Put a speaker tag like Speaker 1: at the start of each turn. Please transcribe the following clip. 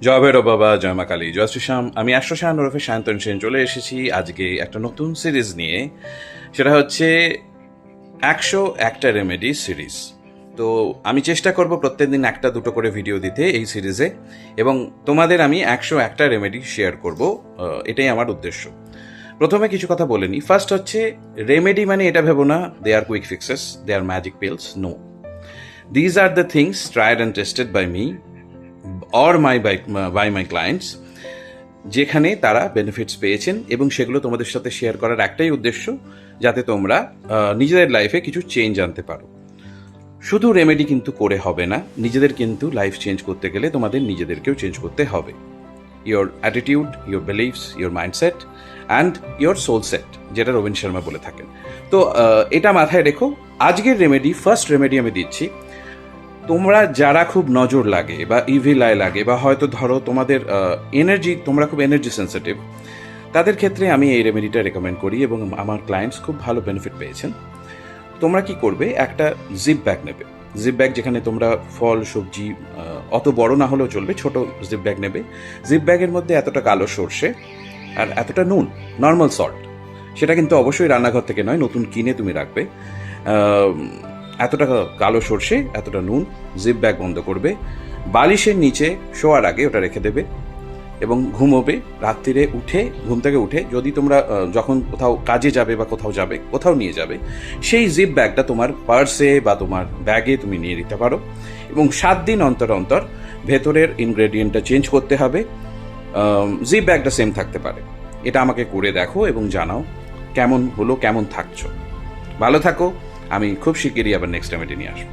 Speaker 1: জয় ভৈরব বাবা, জয় মা কালী, জয় শ্রীশ্যাম। আমি অ্যাস্ট্রোশান ওরফে সায়ন্তন সেন চলে এসেছি আজকে একটা নতুন সিরিজ নিয়ে। সেটা হচ্ছে 101টা রেমেডি সিরিজ। তো আমি চেষ্টা করব প্রত্যেকদিন একটা দুটো করে ভিডিও দিতে এই সিরিজে, এবং তোমাদের আমি 101টা রেমেডি শেয়ার করব। এটাই আমার উদ্দেশ্য। প্রথমে কিছু কথা বলে নিই। ফার্স্ট হচ্ছে, রেমেডি মানে এটা ভেবো না they are quick fixes, they are magic pills. No, these are the things tried and tested by me or by my clients, যেখানে তারা বেনিফিটস পেয়েছেন, এবং সেগুলো তোমাদের সাথে শেয়ার করার একটাই উদ্দেশ্য, যাতে তোমরা নিজেদের লাইফে কিছু চেঞ্জ আনতে পারো। শুধু রেমেডি কিন্তু করে হবে না, নিজেদের কিন্তু লাইফ চেঞ্জ করতে গেলে তোমাদের নিজেদেরকেও চেঞ্জ করতে হবে। Your attitude, your believes, your mindset and your soul set, যেটা রবীন শর্মা বলে থাকেন। তো এটা মাথায় রেখো। আজকের রেমেডি, ফার্স্ট রেমেডি আমি দিচ্ছি। তোমরা যারা খুব নজর লাগে বা ইভিল আই লাগে, বা হয়তো ধরো তোমাদের এনার্জি, তোমরা খুব এনার্জি সেন্সিটিভ, তাদের ক্ষেত্রে আমি এই রেমেডিটা রেকমেন্ড করি, এবং আমার ক্লায়েন্টস খুব ভালো বেনিফিট পেয়েছেন। তোমরা কি করবে, একটা জিপ ব্যাগ নেবে। জিপ ব্যাগ যেখানে তোমরা ফল সবজি, অত বড় না হলেও চলবে, ছোট জিপ ব্যাগ নেবে। জিপ ব্যাগের মধ্যে এতটা কালো সর্ষে আর এতটা নুন, নর্মাল সল্ট, সেটা কিন্তু অবশ্যই রান্নাঘর থেকে নয়, নতুন কিনে তুমি রাখবে। এতটা কালো সর্ষে, এতটা নুন, জিপ ব্যাগ বন্ধ করবে। বালিশের নিচে শোয়ার আগে ওটা রেখে দেবে, এবং ঘুমোবে। রাত্রিরে উঠে, ঘুম থেকে উঠে যদি তোমরা যখন কোথাও কাজে যাবে বা কোথাও নিয়ে যাবে, সেই জিপ ব্যাগটা তোমার পার্সে বা তোমার ব্যাগে তুমি নিয়ে নিতে পারো, এবং 7 দিন অন্তর অন্তর ভেতরের ইনগ্রেডিয়েন্টটা চেঞ্জ করতে হবে। জিপ ব্যাগটা সেম থাকতে পারে। এটা আমাকে করে দেখো এবং জানাও কেমন হলো, কেমন থাকছো। ভালো থাকো। আমি খুব শিগগিরই আবার নেক্সট টাইম এটা নিয়ে আসবো।